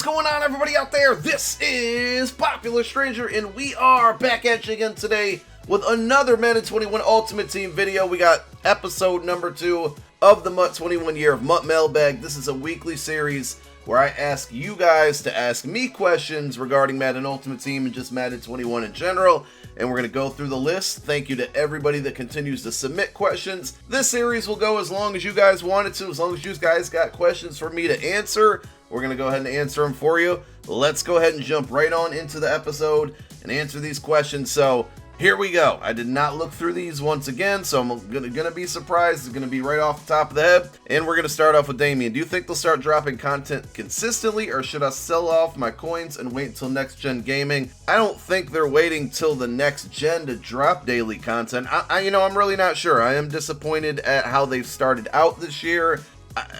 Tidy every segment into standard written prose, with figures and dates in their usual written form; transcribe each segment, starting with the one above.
What's going on, everybody out there? This is Popular Stranger, and we are back at you again today with another Madden 21 Ultimate Team video. We got episode number 2 of the MUT 21 year of MUT Mailbag. This is a weekly series where I ask you guys to ask me questions regarding Madden Ultimate Team and just Madden 21 in general. And we're going to go through the list. Thank you to everybody that continues to submit questions. This series will go as long as you guys want it to, as long as you guys got questions for me to answer. We're going to go ahead and answer them for you. Let's go ahead and jump right on into the episode and answer these questions. So here we go. I did not look through these once again, so I'm gonna be surprised. It's gonna be right off the top of the head. And we're gonna start off with Damien. Do you think they'll start dropping content consistently, or should I sell off my coins and wait until next gen gaming? I don't think they're waiting till the next gen to drop daily content. I'm really not sure. I am disappointed at how they've started out this year.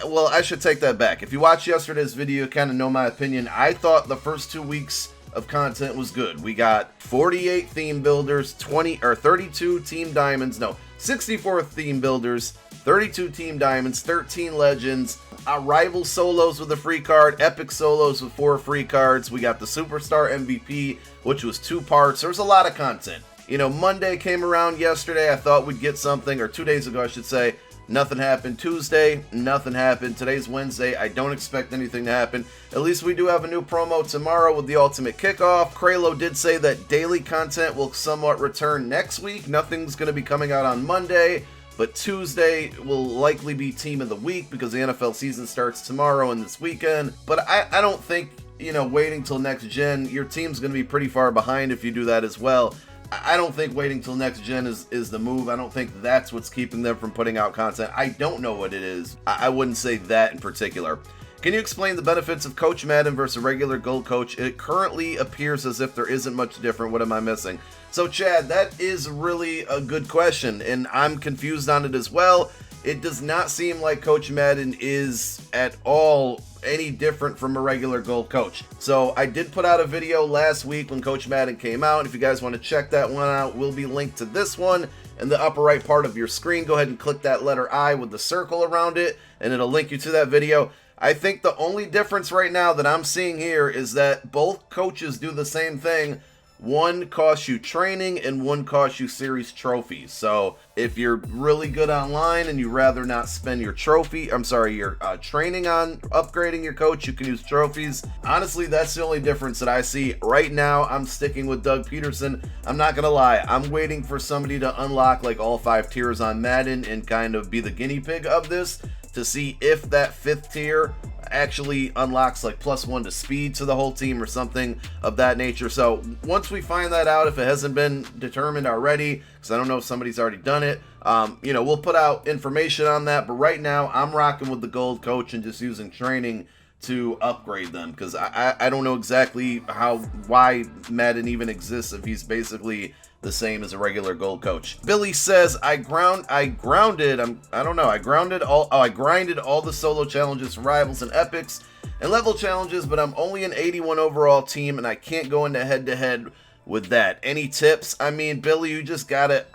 Well, I should take that back. If you watched yesterday's video, you kind of know my opinion. I thought the first 2 weeks of content was good. We got 48 theme builders, 32 team diamonds, 64 theme builders, 32 team diamonds, 13 legends, rival solos with a free card, epic solos with 4 free cards. We got the superstar MVP, which was 2 parts. There was a lot of content. Monday came around yesterday. I thought we'd get something, or 2 days ago, I should say. Nothing happened. Tuesday, nothing happened. Today's Wednesday. I don't expect anything to happen. At least we do have a new promo tomorrow with the Ultimate Kickoff. Kralo did say that daily content will somewhat return next week. Nothing's going to be coming out on Monday, but Tuesday will likely be Team of the Week because the NFL season starts tomorrow and this weekend. But I don't think, waiting till next gen, your team's going to be pretty far behind if you do that as well. I don't think waiting till next gen is the move. I don't think that's what's keeping them from putting out content. I don't know what it is. I wouldn't say that in particular. Can you explain the benefits of Coach Madden versus a regular gold coach? It currently appears as if there isn't much different. What am I missing? So Chad, that is really a good question, and I'm confused on it as well. It does not seem like Coach Madden is at all any different from a regular gold coach. So I did put out a video last week when Coach Madden came out. If you guys want to check that one out, will be linked to this one in the upper right part of your screen. Go ahead and click that letter I with the circle around it, and it'll link you to that video. I think the only difference right now that I'm seeing here is that both coaches do the same thing. One costs you training and one costs you series trophies. So if you're really good online and you rather not spend your training on upgrading your coach, you can use trophies. Honestly, that's the only difference that I see. Right now, I'm sticking with Doug Peterson. I'm not going to lie. I'm waiting for somebody to unlock like all 5 tiers on Madden and kind of be the guinea pig of this to see if that 5th tier actually unlocks like +1 to speed to the whole team or something of that nature. So once we find that out, if it hasn't been determined already, because I don't know if somebody's already done it, we'll put out information on that. But right now, I'm rocking with the gold coach and just using training to upgrade them, because I don't know exactly why Madden even exists if he's basically the same as a regular gold coach. Billy says, I grinded all the solo challenges, rivals, and epics and level challenges, but I'm only an 81 overall team and I can't go into head-to-head with that. Any tips? I mean, Billy, you gotta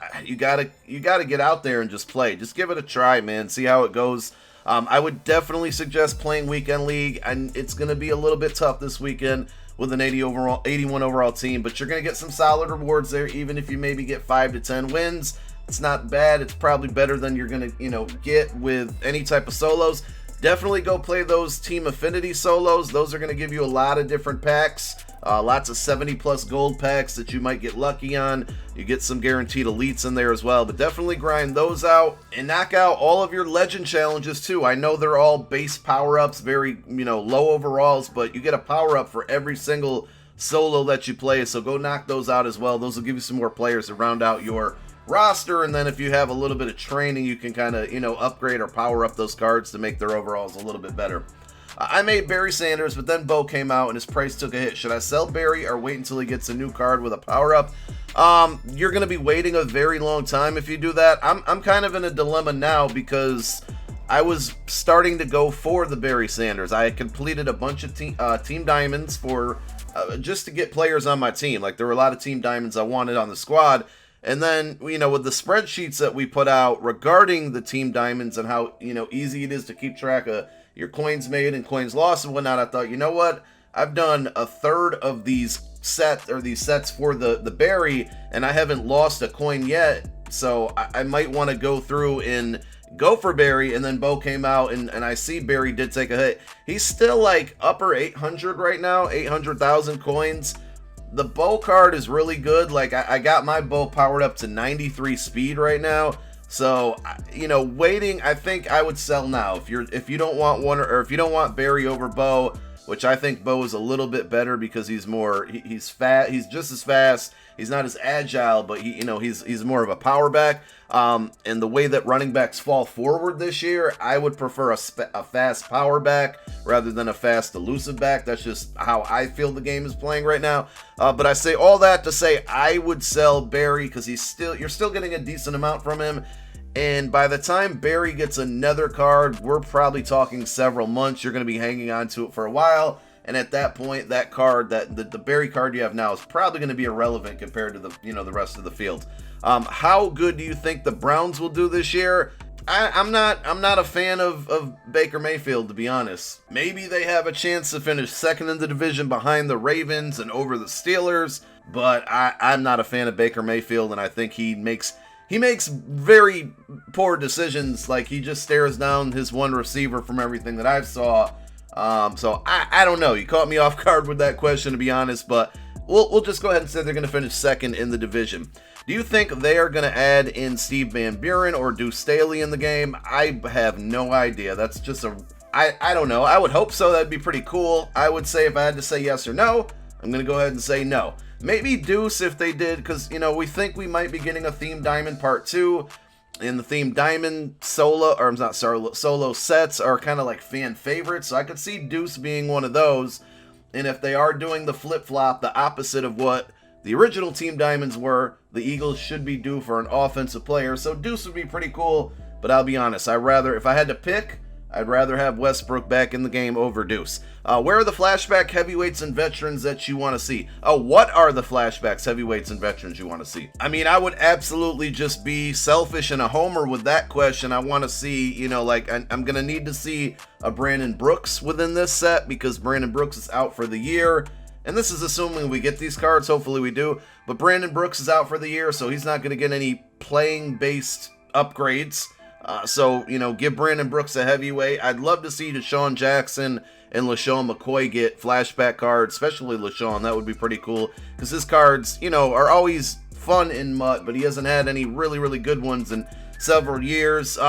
get out there and just play. Just give it a try, man. See how it goes. I would definitely suggest playing Weekend League, and it's going to be a little bit tough this weekend with an 81 overall team, but you're going to get some solid rewards there, even if you maybe get 5 to 10 wins. It's not bad. It's probably better than you're going to, get with any type of solos. Definitely go play those Team Affinity solos. Those are going to give you a lot of different packs. Lots of 70+ gold packs that you might get lucky on. You get some guaranteed elites in there as well, but definitely grind those out and knock out all of your legend challenges too. I know they're all base power-ups, very, low overalls, but you get a power-up for every single solo that you play, so go knock those out as well. Those will give you some more players to round out your roster, and then if you have a little bit of training, you can kind of, upgrade or power up those cards to make their overalls a little bit better. I made Barry Sanders, but then Bo came out and his price took a hit. Should I sell Barry or wait until he gets a new card with a power-up? You're going to be waiting a very long time if you do that. I'm kind of in a dilemma now because I was starting to go for the Barry Sanders. I had completed a bunch of team diamonds for just to get players on my team. Like, there were a lot of team diamonds I wanted on the squad. And then, with the spreadsheets that we put out regarding the team diamonds and how, easy it is to keep track of your coins made and coins lost and whatnot, I thought, you know what? I've done a third of these sets for the Barry, and I haven't lost a coin yet. So I might want to go through and go for Barry, and then Bo came out, and I see Barry did take a hit. He's still like upper 800 right now, 800,000 coins. The Bo card is really good. Like I got my Bo powered up to 93 speed right now. So, you know, waiting, I think I would sell now. If you don't want one, or if you don't want Barry over Bo, which I think Bo is a little bit better because he's more, he's fat, he's just as fast. He's not as agile, but he's more of a power back. And the way that running backs fall forward this year, I would prefer a fast power back rather than a fast elusive back. That's just how I feel the game is playing right now. But I say all that to say I would sell Barry because you're still getting a decent amount from him. And by the time Barry gets another card, we're probably talking several months. You're going to be hanging on to it for a while. And at that point, that card, the Barry card you have now, is probably going to be irrelevant compared to the rest of the field. How good do you think the Browns will do this year? I'm not a fan of Baker Mayfield, to be honest. Maybe they have a chance to finish second in the division behind the Ravens and over the Steelers, but I'm not a fan of Baker Mayfield, and I think he makes very poor decisions. Like, he just stares down his one receiver from everything that I've saw. So I don't know. You caught me off guard with that question, to be honest, but we'll just go ahead and say they're going to finish second in the division. Do you think they are going to add in Steve Van Buren or Deuce Staley in the game? I have no idea. That's just I don't know. I would hope so. That'd be pretty cool. I would say if I had to say yes or no, I'm going to go ahead and say no. Maybe Deuce if they did, because, we think we might be getting a Theme Diamond Part 2. And the Theme Diamond solo sets are kind of like fan favorites. So I could see Deuce being one of those. And if they are doing the flip-flop, the opposite of what the original Team Diamonds were, the Eagles should be due for an offensive player. So Deuce would be pretty cool. But I'll be honest, if I had to pick, I'd rather have Westbrook back in the game over Deuce. Where are the flashback heavyweights and veterans that you want to see? What are the flashbacks, heavyweights, and veterans you want to see? I mean, I would absolutely just be selfish and a homer with that question. I want to see, I'm going to need to see a Brandon Brooks within this set because Brandon Brooks is out for the year. And this is assuming we get these cards. Hopefully we do. But Brandon Brooks is out for the year, so he's not going to get any playing-based upgrades. So, give Brandon Brooks a heavyweight. I'd love to see Deshaun Jackson and LaShawn McCoy get flashback cards, especially LaShawn. That would be pretty cool because his cards, are always fun in MUT, but he hasn't had any really, really good ones in several years. With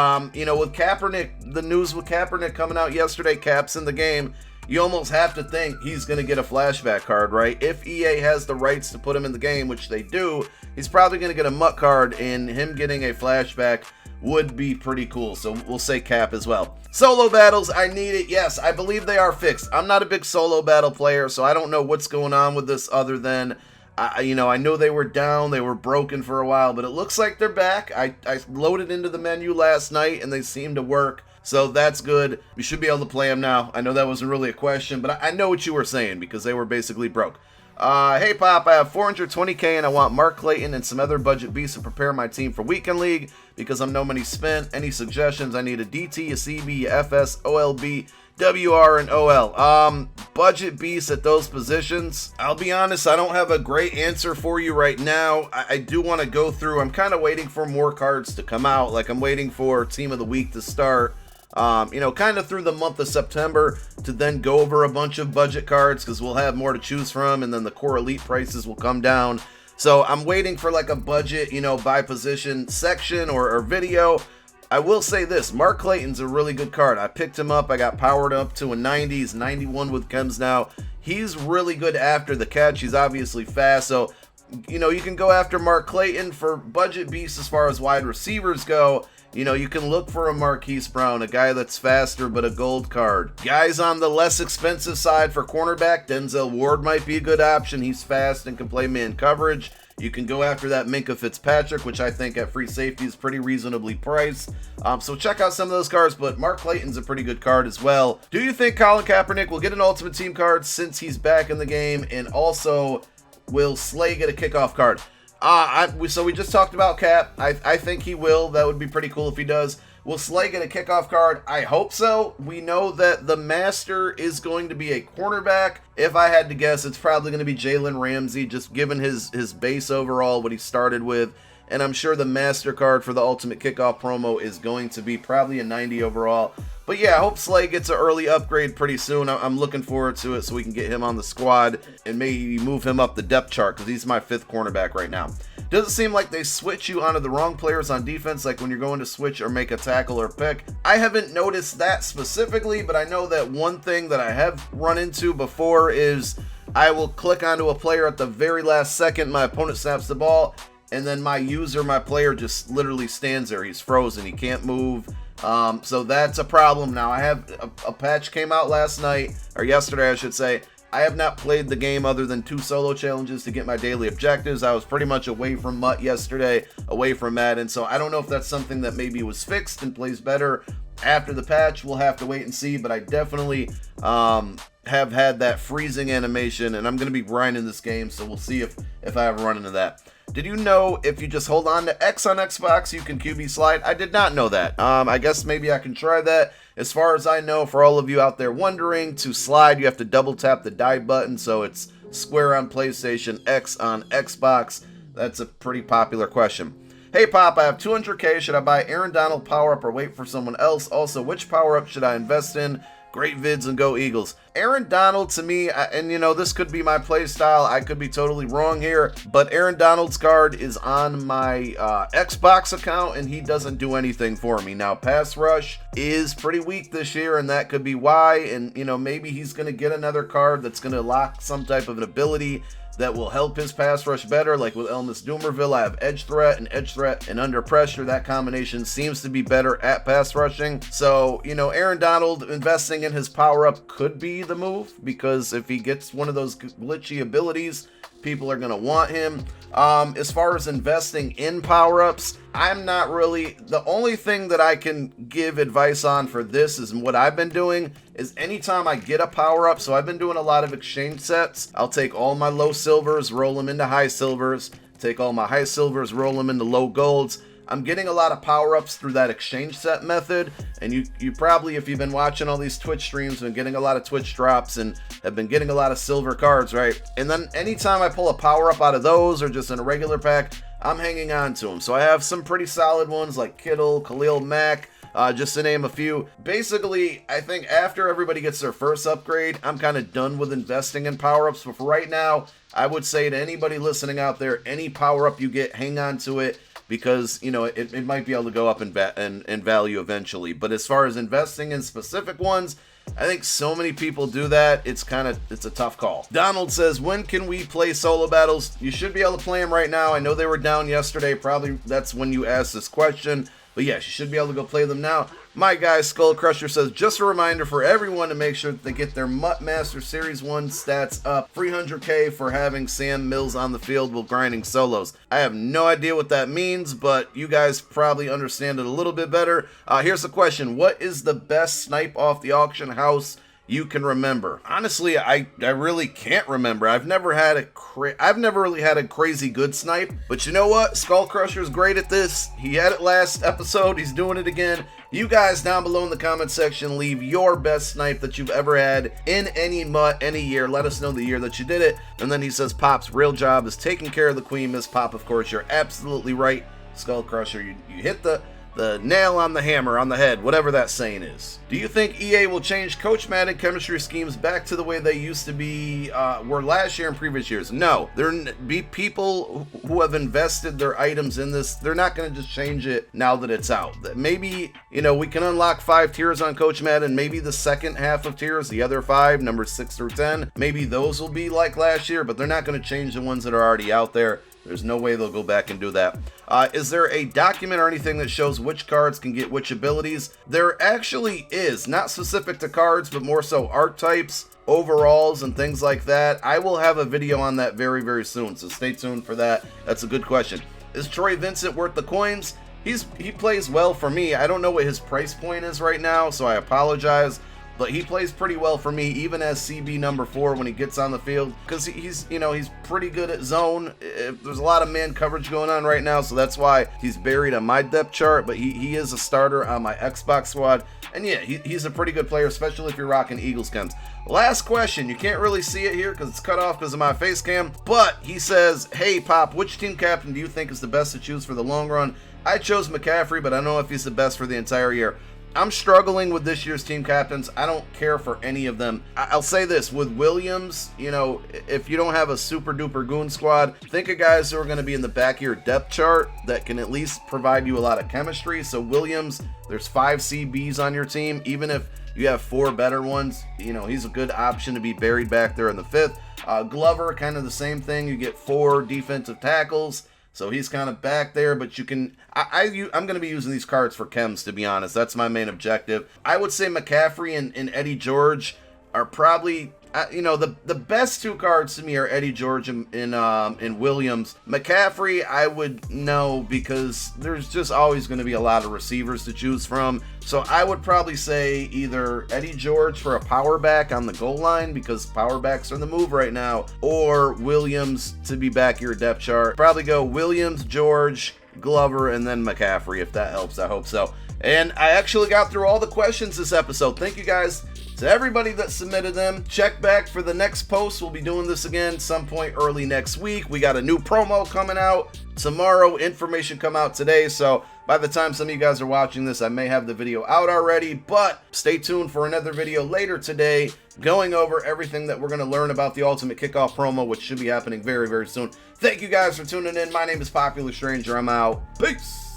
Kaepernick, the news with Kaepernick coming out yesterday, Cap's in the game, you almost have to think he's going to get a flashback card, right? If EA has the rights to put him in the game, which they do, he's probably going to get a MUT card, and him getting a flashback would be pretty cool. So we'll say Cap as well. Solo battles, I need it. Yes, I believe they are fixed. I'm not a big solo battle player, so I don't know what's going on with this other than, I know they were down, they were broken for a while, but it looks like they're back. I loaded into the menu last night, and they seem to work. So that's good. We should be able to play them now. I know that wasn't really a question, but I know what you were saying because they were basically broke. Hey Pop, I have 420k and I want Mark Clayton and some other budget beasts to prepare my team for Weekend League because I'm no money spent. Any suggestions? I need a DT, a CB, a FS, OLB, WR, and OL. Budget beasts at those positions. I'll be honest, I don't have a great answer for you right now. I do want to go through. I'm kind of waiting for more cards to come out. Like I'm waiting for Team of the Week to start. Kind of through the month of September to then go over a bunch of budget cards because we'll have more to choose from and then the core elite prices will come down. So I'm waiting for like a budget, by position section or video. I will say this, Mark Clayton's a really good card. I picked him up. I got powered up to a 90. He's 91 with chems now. He's really good after the catch. He's obviously fast. So, you can go after Mark Clayton for budget beasts as far as wide receivers go. You can look for a Marquise Brown, a guy that's faster but a gold card. Guys on the less expensive side for cornerback, Denzel Ward might be a good option. He's fast and can play man coverage. You can go after that Minkah Fitzpatrick, which I think at free safety is pretty reasonably priced. So check out some of those cards, but Mark Clayton's a pretty good card as well. Do you think Colin Kaepernick will get an Ultimate Team card since he's back in the game? And also, will Slay get a kickoff card? So we just talked about Cap. I think he will. That would be pretty cool if he does. Will Slay get a kickoff card? I hope so. We know that the Master is going to be a cornerback. If I had to guess, it's probably going to be Jalen Ramsey, just given his base overall, what he started with. And I'm sure the Master card for the Ultimate Kickoff promo is going to be probably a 90 overall. But yeah, I hope Slay gets an early upgrade pretty soon. I'm looking forward to it so we can get him on the squad and maybe move him up the depth chart because he's my 5th cornerback right now. Doesn't seem like they switch you onto the wrong players on defense, like when you're going to switch or make a tackle or pick. I haven't noticed that specifically, but I know that one thing that I have run into before is I will click onto a player at the very last second, my opponent snaps the ball, and then my player just literally stands there. He's frozen. He can't move. So that's a problem. Now, I have a patch came out last night, or yesterday, I should say. I have not played the game other than 2 solo challenges to get my daily objectives. I was pretty much away from MUT yesterday, away from Madden. So I don't know if that's something that maybe was fixed and plays better after the patch. We'll have to wait and see. But I definitely have had that freezing animation, and I'm going to be grinding this game. So we'll see if I ever run into that. Did you know if you just hold on to X on Xbox, you can QB slide? I did not know that. I guess maybe I can try that. As far as I know, for all of you out there wondering, to slide, you have to double tap the die button. So it's square on PlayStation, X on Xbox. That's a pretty popular question. Hey Pop, I have 200K. Should I buy Aaron Donald power-up or wait for someone else? Also, which power-up should I invest in? Great vids and go Eagles. Aaron Donald, to me, and you know, this could be my play style. I could be totally wrong here, but Aaron Donald's card is on my Xbox account, and he doesn't do anything for me. Now, pass rush is pretty weak this year, and that could be why. And, you know, maybe he's going to get another card that's going to lock some type of an ability that will help his pass rush better, like with Elmas Doomerville. I have edge threat and under pressure. That combination seems to be better at pass rushing. So, you know, Aaron Donald investing in his power-up could be the move, because if he gets one of those glitchy abilities, people are going to want him. As far as investing in power-ups, I'm not really, the only thing that I can give advice on for this is what I've been doing is anytime I get a power-up, so I've been doing a lot of exchange sets. I'll take all my low silvers, roll them into high silvers, take all my high silvers, roll them into low golds. I'm getting a lot of power-ups through that exchange set method, and you probably, if you've been watching all these Twitch streams, been getting a lot of Twitch drops and have been getting a lot of silver cards, right? And then anytime I pull a power-up out of those or just in a regular pack, I'm hanging on to them. So I have some pretty solid ones like Kittle, Khalil Mack, just to name a few. Basically, I think after everybody gets their first upgrade, I'm kind of done with investing in power-ups. But for right now, I would say to anybody listening out there, any power-up you get, hang on to it, because, you know, it might be able to go up in value eventually. But as far as investing in specific ones, I think so many people do that, it's a tough call. Donald says, when can we play solo battles? You should be able to play them right now. I know they were down yesterday. Probably that's when you asked this question. But yes, you should be able to go play them now. My guy Skull Crusher says, just a reminder for everyone to make sure that they get their MUT Master Series 1 stats up. 300K for having Sam Mills on the field while grinding solos. I have no idea what that means, but you guys probably understand it a little bit better. Here's the question. What is the best snipe off the auction house you can remember? Honestly, I really can't remember. I've never really had a crazy good snipe, but you know what? Skull Crusher's great at this. He had it last episode. He's doing it again. You guys down below in the comment section, leave your best snipe that you've ever had in any MUT, any year. Let us know the year that you did it. And then he says, Pop's real job is taking care of the queen. Miss Pop, of course, you're absolutely right. Skull Crusher, you hit the nail on the hammer on the head, whatever that saying is. Do you think EA will change Coachmatic Chemistry schemes back to the way they used to be, were last year and previous years? No. There be people who have invested their items in this. They're not going to just change it now that it's out. Maybe, you know, we can unlock 5 tiers on Coachmatic, and maybe the second half of tiers, the other 5, numbers 6 through 10, maybe those will be like last year, but they're not going to change the ones that are already out there. There's no way they'll go back and do that. Is there a document or anything that shows which cards can get which abilities? There actually is, not specific to cards, but more so archetypes, overalls, and things like that. I will have a video on that very, very soon, so stay tuned for that. That's a good question. Is Troy Vincent worth the coins? He plays well for me. I don't know what his price point is right now, so I apologize. but he plays pretty well for me, even as CB number 4 when he gets on the field, because he's, you know, he's pretty good at zone. There's a lot of man coverage going on right now, so that's why he's buried on my depth chart, but he is a starter on my Xbox squad. And yeah, he's a pretty good player, especially if you're rocking Eagles chems. Last question. You can't really see it here because it's cut off because of my face cam, but he says, hey Pop, which team captain do you think is the best to choose for the long run? I chose McCaffrey, but I don't know if he's the best for the entire year. I'm struggling with this year's team captains. I don't care for any of them. I'll say this, with Williams, you know, if you don't have a super duper goon squad, think of guys who are going to be in the back of your depth chart that can at least provide you a lot of chemistry. So Williams, there's 5 CBs on your team. Even if you have 4 better ones, you know, he's a good option to be buried back there in the 5th. Glover, kind of the same thing. You get 4 defensive tackles. So he's kind of back there, but you can, I'm going to be using these cards for chems, to be honest. That's my main objective. I would say McCaffrey and Eddie George are probably, you know, the best 2 cards to me are Eddie George and Williams. McCaffrey, I would know because there's just always going to be a lot of receivers to choose from. So I would probably say either Eddie George for a power back on the goal line, because power backs are the move right now, or Williams to be back your depth chart. Probably go Williams, George, Glover, and then McCaffrey, if that helps. I hope so. And I actually got through all the questions this episode. Thank you guys to everybody that submitted them. Check back for the next post. We'll be doing this again some point early next week. We got a new promo coming out tomorrow. Information come out today, so by the time some of you guys are watching this, I may have the video out already, but stay tuned for another video later today going over everything that we're going to learn about the Ultimate Kickoff promo, which should be happening very, very soon. Thank you guys for tuning in. My name is Popular Stranger. I'm out. Peace.